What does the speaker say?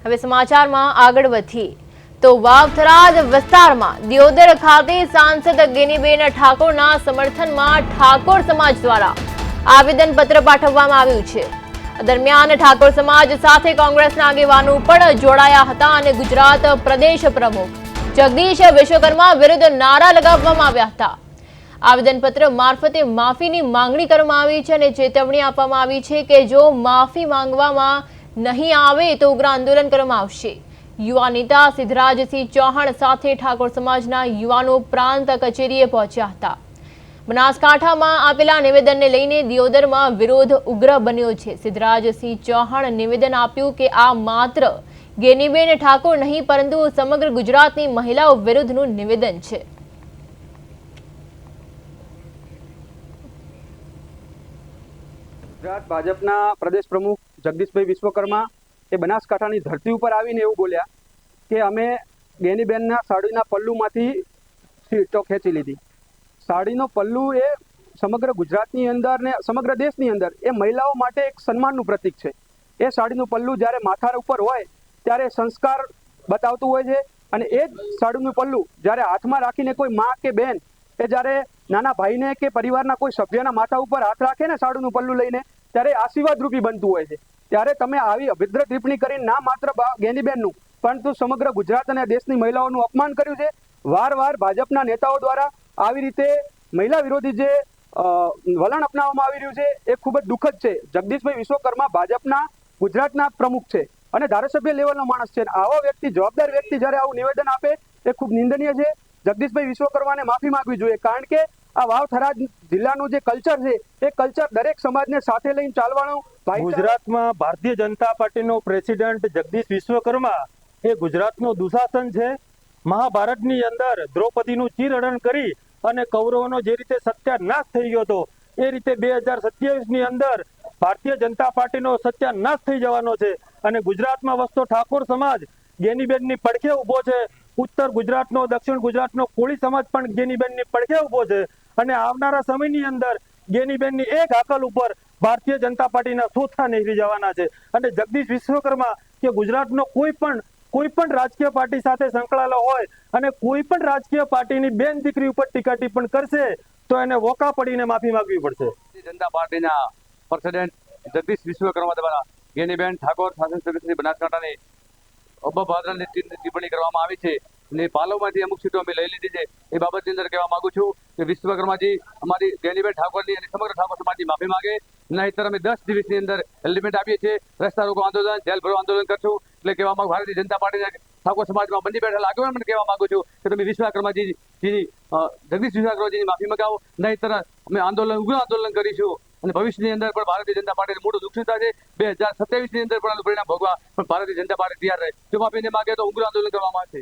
હવે સમાચારમાં આગળ વધીએ તો વાવથરાદ વિસ્તારમાં દિયોદર ખાતે સાંસદ ગેનીબેન ઠાકોરના સમર્થનમાં ઠાકોર સમાજ દ્વારા આવેદનપત્ર પાઠવવામાં આવ્યું છે। દરમિયાન ઠાકોર સમાજ સાથે કોંગ્રેસના આગેવાનો પણ જોડાયા હતા અને ગુજરાત પ્રદેશ પ્રમુખ જગદીશ વિશ્વકર્મા વિરુદ્ધ નારા લગાવવામાં આવ્યા હતા। આવેદનપત્ર મારફતે માફીની માંગણી કરવામાં આવી છે અને ચેતવણી આપવામાં આવી છે કે જો માફી માંગવામાં નહીં આવે તો ઉગ્ર આંદોલન કરવામાં આવશે। યુવા નેતા સિદ્ધરાજસિંહ ચૌહાણ સાથે ઠાકોર સમાજના યુવાનો પ્રાંત કચેરીએ પહોંચ્યા હતા। બનાસકાંઠામાં આપેલા નિવેદનને લઈને દિયોદરમાં વિરોધ ઉગ્ર બન્યો છે। સિદ્ધરાજસિંહ ચૌહાણ નિવેદન આપ્યું કે આ માત્ર ગેનીબેન ઠાકોર નહીં પરંતુ સમગ્ર ગુજરાતની મહિલાઓ વિરુદ્ધનું નિવેદન છે। ગુજરાત ભાજપના પ્રદેશ પ્રમુખ જગદીશભાઈ વિશ્વકર્મા એ બનાસકાંઠાની ધરતી ઉપર આવીને એવું બોલ્યા કે અમે ગેનીબેનના સાડીના પલ્લુમાંથી સીટો ખેંચી લીધી। સાડીનો પલ્લુ એ સમગ્ર ગુજરાતની અંદર ને સમગ્ર દેશની અંદર એ મહિલાઓ માટે એક સન્માનનું પ્રતીક છે। એ સાડીનું પલ્લુ જ્યારે માથા ઉપર હોય ત્યારે સંસ્કાર બતાવતું હોય છે અને એ જ સાડીનું પલ્લુ જ્યારે હાથમાં રાખીને કોઈ મા કે બેન એ જ્યારે નાના ભાઈને કે પરિવારના કોઈ સભ્યના માથા ઉપર હાથ રાખે ને સાડીનું પલ્લુ લઈને ત્યારે આશીર્વાદ રૂપી બનતું હોય છે। ત્યારે તમે આવી અભદ્ર ટિપ્પણી કરીને ના માત્ર ગેનીબેનનું પરંતુ સમગ્ર ગુજરાત અને દેશની મહિલાઓનું અપમાન કર્યું છે। વારવાર ભાજપના નેતાઓ દ્વારા આવી રીતે મહિલા વિરોધી જે વલણ અપનાવવામાં આવી રહ્યું છે એ ખૂબ જ દુઃખદ છે। જગદીશભાઈ વિશ્વકર્મા ભાજપના ગુજરાતના પ્રમુખ છે અને ધારાસભ્ય લેવલનો માણસ છે। આવો વ્યક્તિ, જવાબદાર વ્યક્તિ જ્યારે આવું નિવેદન આપે એ ખૂબ નિંદનીય છે। જગદીશભાઈ વિશ્વકર્માને માફી માંગવી જોઈએ, કારણ કે આ વાવ-થરાદ જિલ્લાનું જે કલ્ચર છે એ કલ્ચર દરેક સમાજને સાથે લઈને ચાલવાનું। ગુજરાતમાં ભારતીય જનતા પાર્ટીનો પ્રેસિડેન્ટ જગદીશ વિશ્વકર્મા એ ગુજરાતનો દુશાસન છે। મહાભારતની અંદર દ્રૌપદીનું ચીરહરણ કરી અને કૌરવોનો જે રીતે સત્યાનાશ થઈ ગયો હતો એ રીતે 2027ની અંદર ભારતીય જનતા પાર્ટીનો સત્યાનાશ થઈ જવાનો છે અને ગુજરાતમાં વસતો ઠાકોર સમાજ ગેનીબેનની પડખે ઊભો છે। ઉત્તર ગુજરાતનો, દક્ષિણ ગુજરાતનો કોળી સમાજ પણ ગેનીબેનની પડખે ઊભો છે અને આવનારા સમયની અંદર ગેનીબેનની એક હાકલ ઉપર ભારતીય જનતા પાર્ટીના સોથા નીકળી જવાના છે અને જગદીશ વિશ્વકર્મા કે ગુજરાતનો કોઈ પણ રાજકીય પાર્ટી સાથે સંકળાયેલો હોય અને કોઈ પણ રાજકીય પાર્ટીની બેન દીકરી ઉપર ટીકા ટિપ્પણ કરશે તો એને વોકા પડીને માફી માંગવી પડશે। જનતા પાર્ટીના પ્રેસિડેન્ટ જગદીશ વિશ્વકર્મા દ્વારા ગેનીબેન ઠાકોર શાસન સમિતિની બનાસકાંઠાની અપવાદની ટિપ્પણી કરવામાં આવી છે અને પાલોમાંથી અમુક સીટો અમે લઈ લીધી છે। એ બાબતની અંદર કહેવા માંગુ છું કે વિશ્વકર્માજી અમારી ગેનીબેન ઠાકોરની અને સમગ્ર ઠાકોર સમાજની માફી માંગે, નહીંતર અમે 10 દિવસની અંદર એલિમેન્ટ આપીએ છીએ। રસ્તા રોકો આંદોલન, જેલ ભરો આંદોલન કરશું। એટલે કહેવા માંગુ ભારતીય જનતા પાર્ટીના ઠાકોર સમાજમાં બંને બેઠેલા આગેવાનોને કહેવા માંગુ છું કે તમે જગદીશ વિશ્વકર્માજીની માફી મંગાવો, નહીંતર અમે ઉગ્ર આંદોલન કરીશું અને ભવિષ્યની અંદર પણ ભારતીય જનતા પાર્ટીને મોટું નુકસાન થશે। 2027ની અંદર પણ પરિણામ ભોગવા પણ ભારતીય જનતા પાર્ટી તૈયાર રહે। જો માફી નહીં માંગે તો ઉગ્ર આંદોલન કરવામાં આવશે।